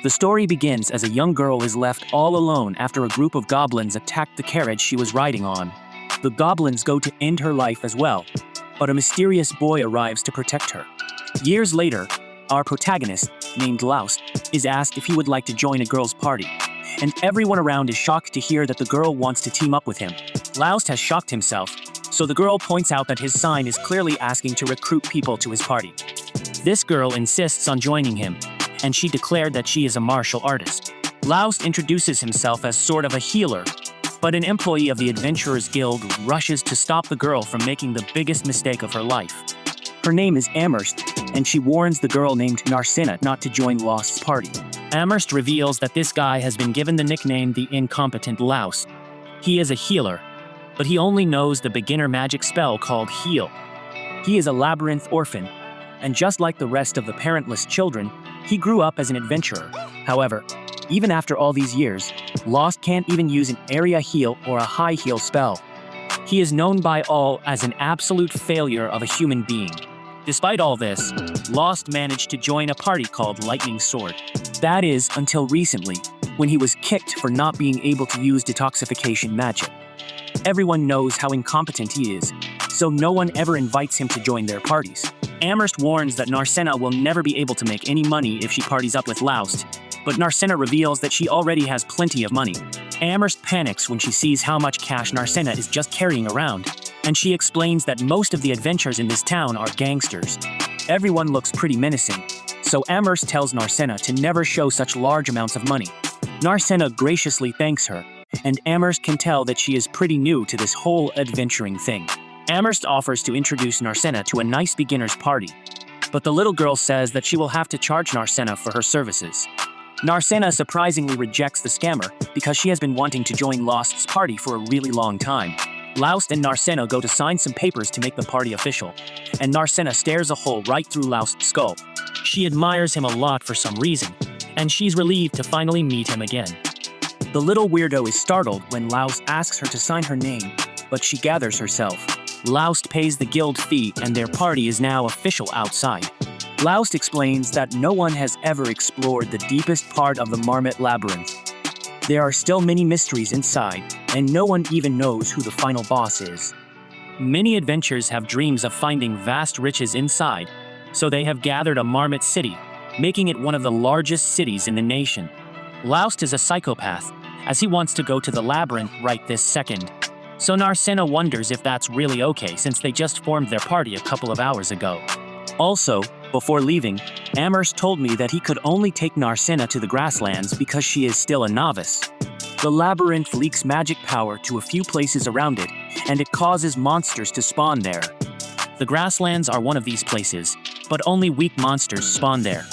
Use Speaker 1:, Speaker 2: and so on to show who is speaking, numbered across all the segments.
Speaker 1: The story begins as a young girl is left all alone after a group of goblins attacked the carriage she was riding on. The goblins go to end her life as well, but a mysterious boy arrives to protect her. Years later, our protagonist, named Laust, is asked if he would like to join a girl's party, and everyone around is shocked to hear that the girl wants to team up with him. Laust has shocked himself, so the girl points out that his sign is clearly asking to recruit people to his party. This girl insists on joining him, and she declared that she is a martial artist. Laust introduces himself as sort of a healer, but an employee of the Adventurers Guild rushes to stop the girl from making the biggest mistake of her life. Her name is Amherst, and she warns the girl named Narcina not to join Laust's party. Amherst reveals that this guy has been given the nickname the Incompetent Louse. He is a healer, but he only knows the beginner magic spell called Heal. He is a labyrinth orphan, and just like the rest of the parentless children, he grew up as an adventurer. However, even after all these years, Laust can't even use an area heal or a high heal spell. He is known by all as an absolute failure of a human being. Despite all this, Laust managed to join a party called Lightning Sword. That is, until recently, when he was kicked for not being able to use detoxification magic. Everyone knows how incompetent he is, so no one ever invites him to join their parties. Amherst warns that Narcina will never be able to make any money if she parties up with Laust, but Narcina reveals that she already has plenty of money. Amherst panics when she sees how much cash Narcina is just carrying around, and she explains that most of the adventurers in this town are gangsters. Everyone looks pretty menacing, so Amherst tells Narcina to never show such large amounts of money. Narcina graciously thanks her, and Amherst can tell that she is pretty new to this whole adventuring thing. Amherst offers to introduce Narcina to a nice beginner's party, but the little girl says that she will have to charge Narcina for her services. Narcina surprisingly rejects the scammer because she has been wanting to join Laust's party for a really long time. Laust and Narcina go to sign some papers to make the party official, and Narcina stares a hole right through Laust's skull. She admires him a lot for some reason, and she's relieved to finally meet him again. The little weirdo is startled when Laust asks her to sign her name, but she gathers herself. Laust pays the guild fee, and their party is now official outside. Laust explains that no one has ever explored the deepest part of the Marmot Labyrinth. There are still many mysteries inside, and no one even knows who the final boss is. Many adventurers have dreams of finding vast riches inside, so they have gathered a Marmot city, making it one of the largest cities in the nation. Laust is a psychopath, as he wants to go to the labyrinth right this second. So Narcina wonders if that's really okay since they just formed their party a couple of hours ago. Also, before leaving, Amherst told me that he could only take Narcina to the grasslands because she is still a novice. The labyrinth leaks magic power to a few places around it, and it causes monsters to spawn there. The grasslands are one of these places, but only weak monsters spawn there.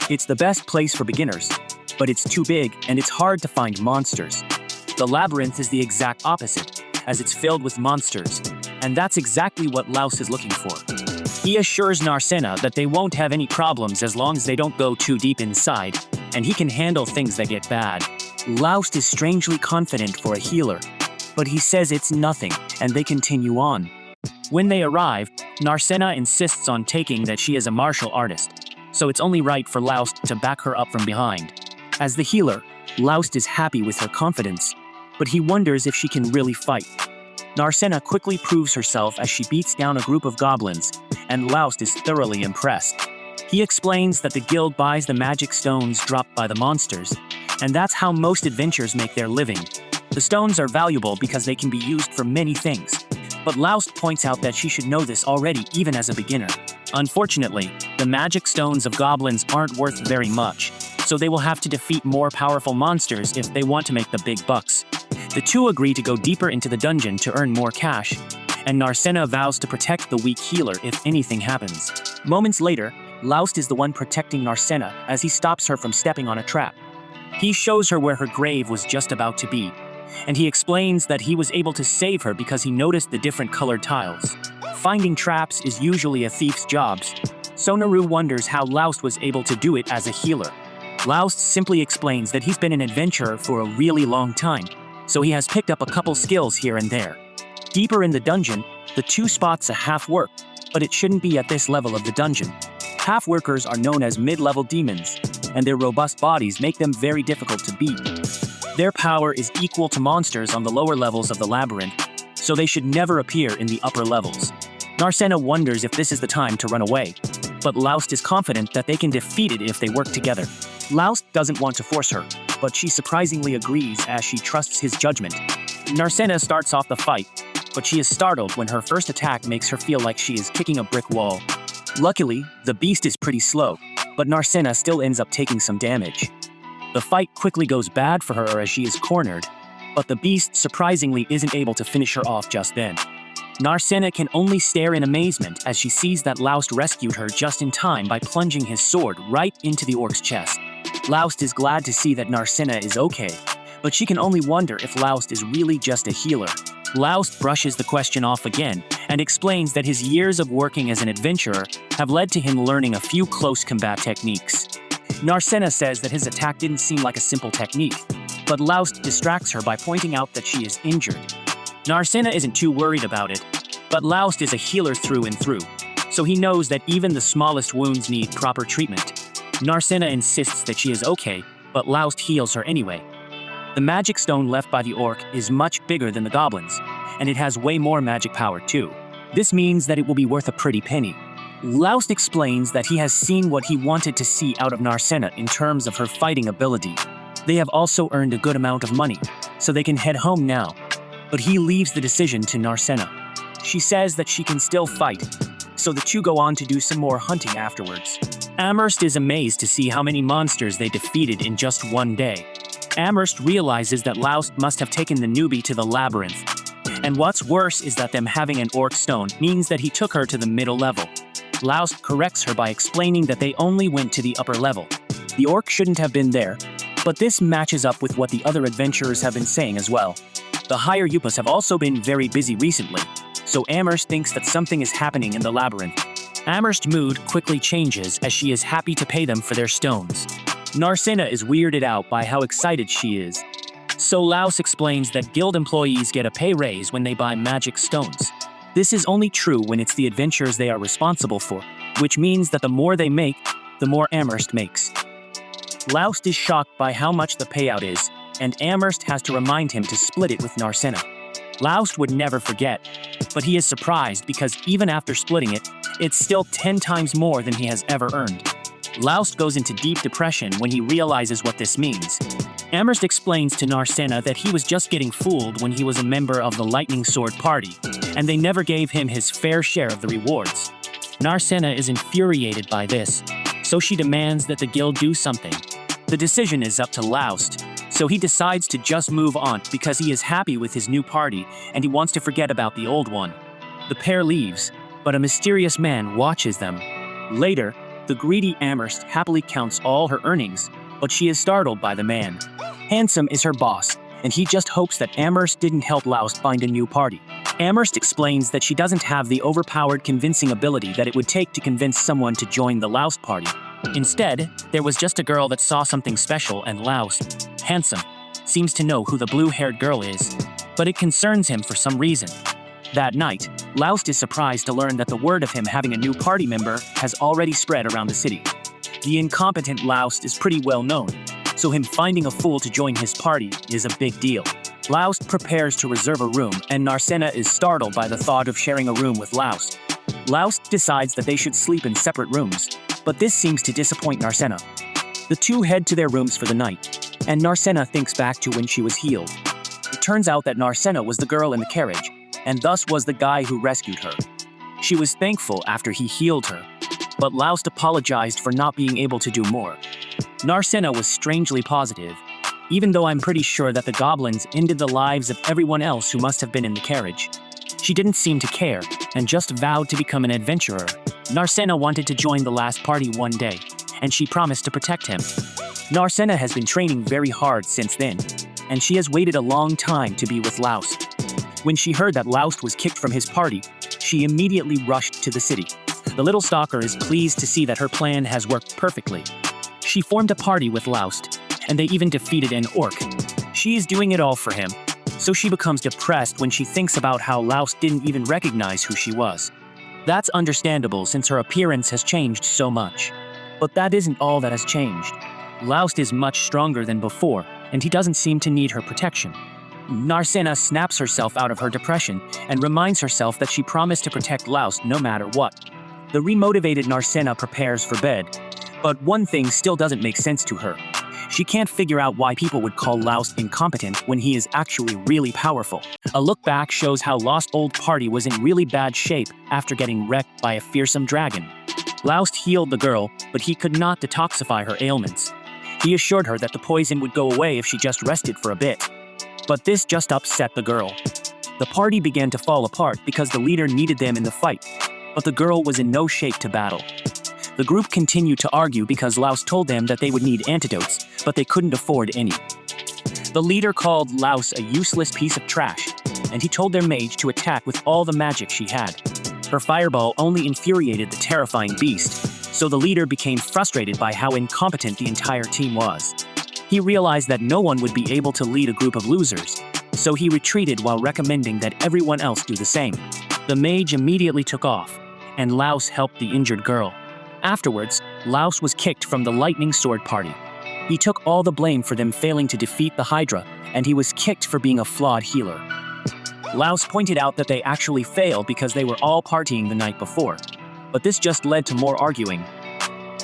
Speaker 1: It's the best place for beginners, but it's too big and it's hard to find monsters. The labyrinth is the exact opposite, as it's filled with monsters, and that's exactly what Laust is looking for. He assures Narcina that they won't have any problems as long as they don't go too deep inside, and he can handle things that get bad. Laust is strangely confident for a healer, but he says it's nothing, and they continue on. When they arrive, Narcina insists on taking that she is a martial artist, so it's only right for Laust to back her up from behind. As the healer, Laust is happy with her confidence, but he wonders if she can really fight. Narcina quickly proves herself as she beats down a group of goblins, and Laust is thoroughly impressed. He explains that the guild buys the magic stones dropped by the monsters, and that's how most adventurers make their living. The stones are valuable because they can be used for many things, but Laust points out that she should know this already even as a beginner. Unfortunately, the magic stones of goblins aren't worth very much, so they will have to defeat more powerful monsters if they want to make the big bucks. The two agree to go deeper into the dungeon to earn more cash, and Narcina vows to protect the weak healer if anything happens. Moments later, Laust is the one protecting Narcina as he stops her from stepping on a trap. He shows her where her grave was just about to be, and he explains that he was able to save her because he noticed the different colored tiles. Finding traps is usually a thief's job, so Naru wonders how Laust was able to do it as a healer. Laust simply explains that he's been an adventurer for a really long time, so he has picked up a couple skills here and there. Deeper in the dungeon, the two spots a half-work, but it shouldn't be at this level of the dungeon. Half-workers are known as mid-level demons, and their robust bodies make them very difficult to beat. Their power is equal to monsters on the lower levels of the labyrinth, so they should never appear in the upper levels. Narcena wonders if this is the time to run away, but Laust is confident that they can defeat it if they work together. Laust doesn't want to force her, but she surprisingly agrees as she trusts his judgment. Narcena starts off the fight, but she is startled when her first attack makes her feel like she is kicking a brick wall. Luckily, the beast is pretty slow, but Narcena still ends up taking some damage. The fight quickly goes bad for her as she is cornered, but the beast surprisingly isn't able to finish her off just then. Narcena can only stare in amazement as she sees that Laust rescued her just in time by plunging his sword right into the orc's chest. Laust is glad to see that Narcena is okay, but she can only wonder if Laust is really just a healer. Laust brushes the question off again and explains that his years of working as an adventurer have led to him learning a few close combat techniques. Narcena says that his attack didn't seem like a simple technique, but Laust distracts her by pointing out that she is injured. Narcena isn't too worried about it, but Laust is a healer through and through, so he knows that even the smallest wounds need proper treatment. Narcena insists that she is okay, but Laust heals her anyway. The magic stone left by the orc is much bigger than the goblins, and it has way more magic power too. This means that it will be worth a pretty penny. Laust explains that he has seen what he wanted to see out of Narcena in terms of her fighting ability. They have also earned a good amount of money, so they can head home now. But he leaves the decision to Narcena. She says that she can still fight, so the two go on to do some more hunting afterwards. Amherst is amazed to see how many monsters they defeated in just one day. Amherst realizes that Laust must have taken the newbie to the labyrinth. And what's worse is that them having an orc stone means that he took her to the middle level. Laust corrects her by explaining that they only went to the upper level. The orc shouldn't have been there, but this matches up with what the other adventurers have been saying as well. The higher Yupas have also been very busy recently, so Amherst thinks that something is happening in the labyrinth. Amherst's mood quickly changes as she is happy to pay them for their stones. Narcena is weirded out by how excited she is. So Laust explains that guild employees get a pay raise when they buy magic stones. This is only true when it's the adventures they are responsible for, which means that the more they make, the more Amherst makes. Laust is shocked by how much the payout is, and Amherst has to remind him to split it with Narcena. Laust would never forget, but he is surprised because even after splitting it, it's still 10 times more than he has ever earned. Laust goes into deep depression when he realizes what this means. Amherst explains to Narcena that he was just getting fooled when he was a member of the Lightning Sword Party, and they never gave him his fair share of the rewards. Narcena is infuriated by this, so she demands that the guild do something. The decision is up to Laust, so he decides to just move on because he is happy with his new party and he wants to forget about the old one. The pair leaves, but a mysterious man watches them. Later, the greedy Amherst happily counts all her earnings, but she is startled by the man. Handsome is her boss, and he just hopes that Amherst didn't help Laust find a new party. Amherst explains that she doesn't have the overpowered convincing ability that it would take to convince someone to join the Laust party. Instead, there was just a girl that saw something special and Laust, handsome, seems to know who the blue-haired girl is, but it concerns him for some reason. That night, Laust is surprised to learn that the word of him having a new party member has already spread around the city. The incompetent Laust is pretty well known, so him finding a fool to join his party is a big deal. Laust prepares to reserve a room, and Narcena is startled by the thought of sharing a room with Laust. Laust decides that they should sleep in separate rooms, but this seems to disappoint Narcena. The two head to their rooms for the night, and Narcena thinks back to when she was healed. It turns out that Narcena was the girl in the carriage, and thus was the guy who rescued her. She was thankful after he healed her, but Laust apologized for not being able to do more. Narcena was strangely positive, even though I'm pretty sure that the goblins ended the lives of everyone else who must have been in the carriage. She didn't seem to care, and just vowed to become an adventurer. Narcena wanted to join the last party one day, and she promised to protect him. Narcena has been training very hard since then, and she has waited a long time to be with Laust. When she heard that Laust was kicked from his party, she immediately rushed to the city. The little stalker is pleased to see that her plan has worked perfectly. She formed a party with Laust, and they even defeated an orc. She is doing it all for him, so she becomes depressed when she thinks about how Laust didn't even recognize who she was. That's understandable since her appearance has changed so much. But that isn't all that has changed. Laust is much stronger than before, and he doesn't seem to need her protection. Narcina snaps herself out of her depression and reminds herself that she promised to protect Laust no matter what. The remotivated Narcina prepares for bed, but one thing still doesn't make sense to her. She can't figure out why people would call Laust incompetent when he is actually really powerful. A look back shows how Lost Old Party was in really bad shape after getting wrecked by a fearsome dragon. Laust healed the girl, but he could not detoxify her ailments. He assured her that the poison would go away if she just rested for a bit. But this just upset the girl. The party began to fall apart because the leader needed them in the fight, but the girl was in no shape to battle. The group continued to argue because Laust told them that they would need antidotes, but they couldn't afford any. The leader called Laust a useless piece of trash, and he told their mage to attack with all the magic she had. Her fireball only infuriated the terrifying beast, so the leader became frustrated by how incompetent the entire team was. He realized that no one would be able to lead a group of losers, so he retreated while recommending that everyone else do the same. The mage immediately took off, and Laust helped the injured girl. Afterwards, Laust was kicked from the Lightning Sword Party. He took all the blame for them failing to defeat the Hydra, and he was kicked for being a flawed healer. Laust pointed out that they actually failed because they were all partying the night before, but this just led to more arguing.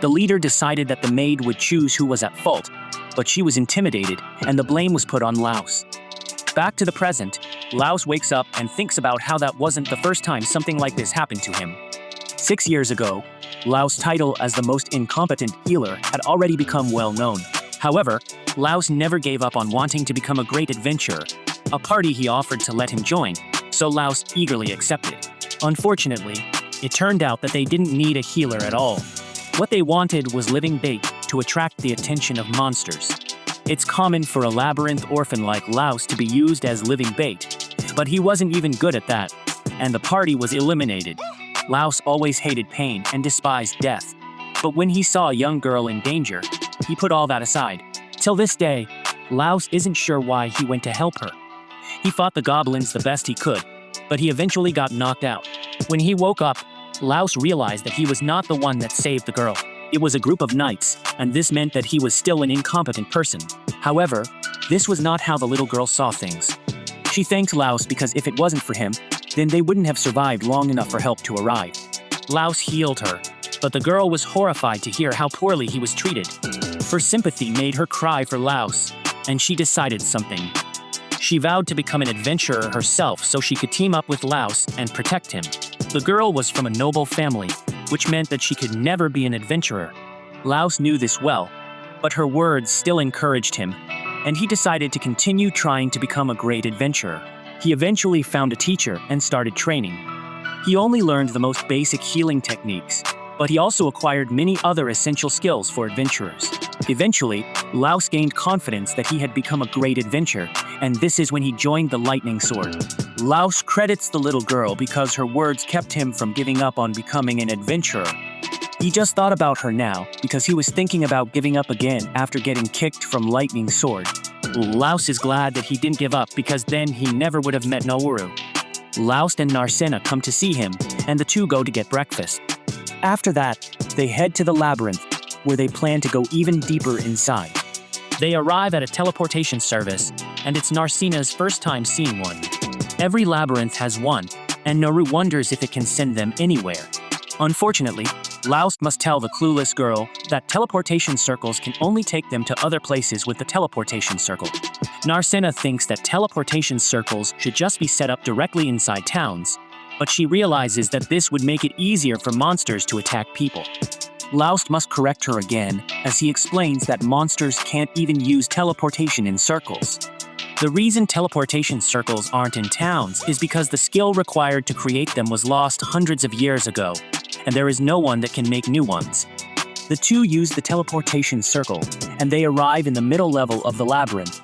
Speaker 1: The leader decided that the maid would choose who was at fault, but she was intimidated, and the blame was put on Laust. Back to the present, Laust wakes up and thinks about how that wasn't the first time something like this happened to him. 6 years ago, Laust's title as the most incompetent healer had already become well known. However, Laust never gave up on wanting to become a great adventurer, a party he offered to let him join, so Laust eagerly accepted. Unfortunately, it turned out that they didn't need a healer at all. What they wanted was living bait to attract the attention of monsters. It's common for a labyrinth orphan like Laust to be used as living bait, but he wasn't even good at that, and the party was eliminated. Laust always hated pain and despised death, but when he saw a young girl in danger, he put all that aside. Till this day, Laust isn't sure why he went to help her. He fought the goblins the best he could, but he eventually got knocked out. When he woke up, Laust realized that he was not the one that saved the girl. It was a group of knights, and this meant that he was still an incompetent person. However, this was not how the little girl saw things. She thanked Laust because if it wasn't for him, then they wouldn't have survived long enough for help to arrive. Laust healed her, but the girl was horrified to hear how poorly he was treated. Her sympathy made her cry for Laust, and she decided something. She vowed to become an adventurer herself so she could team up with Laust and protect him. The girl was from a noble family, which meant that she could never be an adventurer. Laust knew this well, but her words still encouraged him, and he decided to continue trying to become a great adventurer. He eventually found a teacher and started training. He only learned the most basic healing techniques, but he also acquired many other essential skills for adventurers. Eventually, Laust gained confidence that he had become a great adventurer, and this is when he joined the Lightning Sword. Laust credits the little girl because her words kept him from giving up on becoming an adventurer. He just thought about her now because he was thinking about giving up again after getting kicked from Lightning Sword. Laust is glad that he didn't give up because then he never would have met Nauru. Laust and Narcina come to see him, and the two go to get breakfast. After that, they head to the labyrinth, where they plan to go even deeper inside. They arrive at a teleportation service, and it's Narcina's first time seeing one. Every labyrinth has one, and Nauru wonders if it can send them anywhere. Unfortunately, Laust must tell the clueless girl that teleportation circles can only take them to other places with the teleportation circle. Narcina thinks that teleportation circles should just be set up directly inside towns, but she realizes that this would make it easier for monsters to attack people. Laust must correct her again, as he explains that monsters can't even use teleportation in circles. The reason teleportation circles aren't in towns is because the skill required to create them was lost hundreds of years ago, and there is no one that can make new ones. The two use the teleportation circle, and they arrive in the middle level of the labyrinth.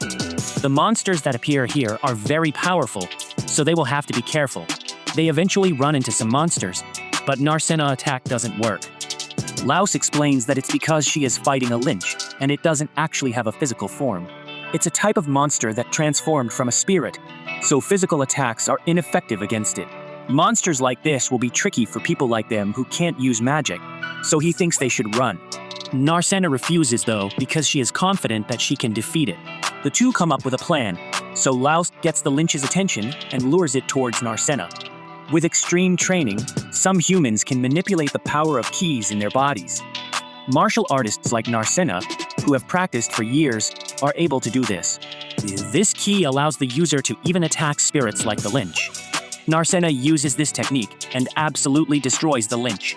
Speaker 1: The monsters that appear here are very powerful, so they will have to be careful. They eventually run into some monsters, but Narcina's attack doesn't work. Laust explains that it's because she is fighting a lynch, and it doesn't actually have a physical form. It's a type of monster that transformed from a spirit, so physical attacks are ineffective against it. Monsters like this will be tricky for people like them who can't use magic, so he thinks they should run. Narcena refuses though because she is confident that she can defeat it. The two come up with a plan, so Laos gets the lynch's attention and lures it towards Narcena. With extreme training, some humans can manipulate the power of keys in their bodies. Martial artists like Narcena, who have practiced for years, are able to do this. This key allows the user to even attack spirits like the lynch. Narcena uses this technique and absolutely destroys the lynch.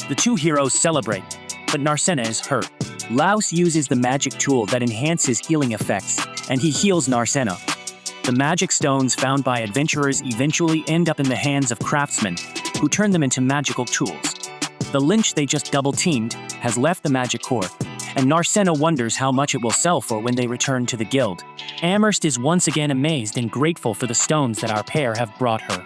Speaker 1: The two heroes celebrate, but Narcena is hurt. Laos uses the magic tool that enhances healing effects, and he heals Narcena. The magic stones found by adventurers eventually end up in the hands of craftsmen, who turn them into magical tools. The lynch they just double-teamed has left the magic core, and Narcena wonders how much it will sell for when they return to the guild. Amherst is once again amazed and grateful for the stones that our pair have brought her.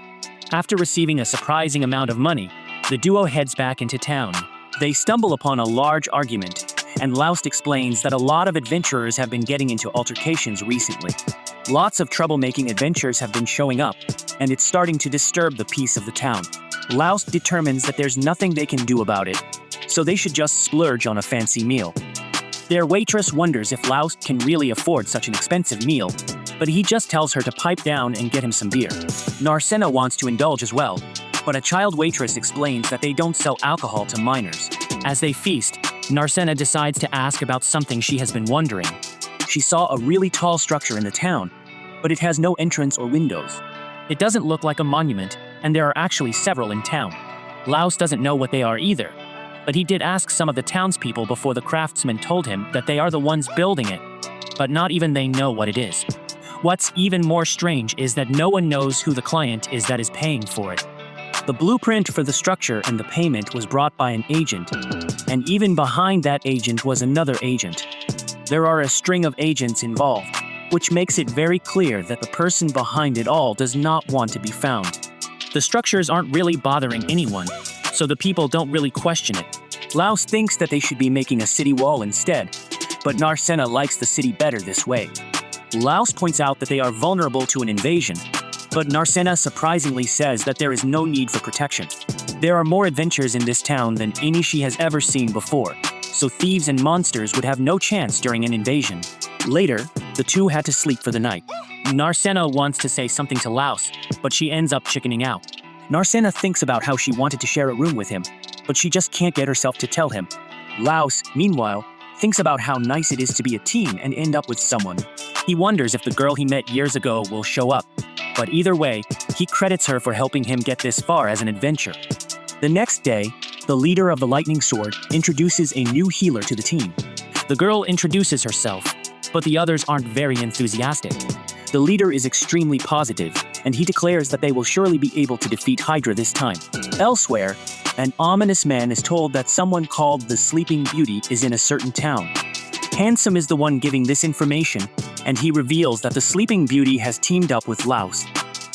Speaker 1: After receiving a surprising amount of money, the duo heads back into town. They stumble upon a large argument, and Laos explains that a lot of adventurers have been getting into altercations recently. Lots of troublemaking adventurers have been showing up, and it's starting to disturb the peace of the town. Laos determines that there's nothing they can do about it, so they should just splurge on a fancy meal. Their waitress wonders if Laos can really afford such an expensive meal, but he just tells her to pipe down and get him some beer. Narcena wants to indulge as well, but a child waitress explains that they don't sell alcohol to minors. As they feast, Narcena decides to ask about something she has been wondering. She saw a really tall structure in the town, but it has no entrance or windows. It doesn't look like a monument, and there are actually several in town. Laos doesn't know what they are either, but he did ask some of the townspeople before the craftsmen told him that they are the ones building it, but not even they know what it is. What's even more strange is that no one knows who the client is that is paying for it. The blueprint for the structure and the payment was brought by an agent, and even behind that agent was another agent. There are a string of agents involved, which makes it very clear that the person behind it all does not want to be found. The structures aren't really bothering anyone, so the people don't really question it. Laos thinks that they should be making a city wall instead, but Narcena likes the city better this way. Laos points out that they are vulnerable to an invasion, but Narcena surprisingly says that there is no need for protection. There are more adventures in this town than any she has ever seen before, so thieves and monsters would have no chance during an invasion. Later, the two had to sleep for the night. Narcena wants to say something to Laos, but she ends up chickening out. Narcena thinks about how she wanted to share a room with him, but she just can't get herself to tell him. Laos, meanwhile, thinks about how nice it is to be a team and end up with someone. He wonders if the girl he met years ago will show up, but either way, he credits her for helping him get this far as an adventure. The next day, the leader of the Lightning Sword introduces a new healer to the team. The girl introduces herself, but the others aren't very enthusiastic. The leader is extremely positive, and he declares that they will surely be able to defeat Hydra this time. Elsewhere, an ominous man is told that someone called the Sleeping Beauty is in a certain town. Handsome is the one giving this information, and he reveals that the Sleeping Beauty has teamed up with Laos.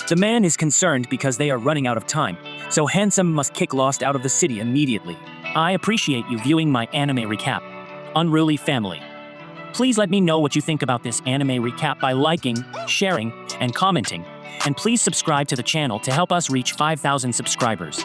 Speaker 1: The man is concerned because they are running out of time, so Handsome must kick Lost out of the city immediately. I appreciate you viewing my anime recap. Unruly Family. Please let me know what you think about this anime recap by liking, sharing, and commenting. And please subscribe to the channel to help us reach 5,000 subscribers.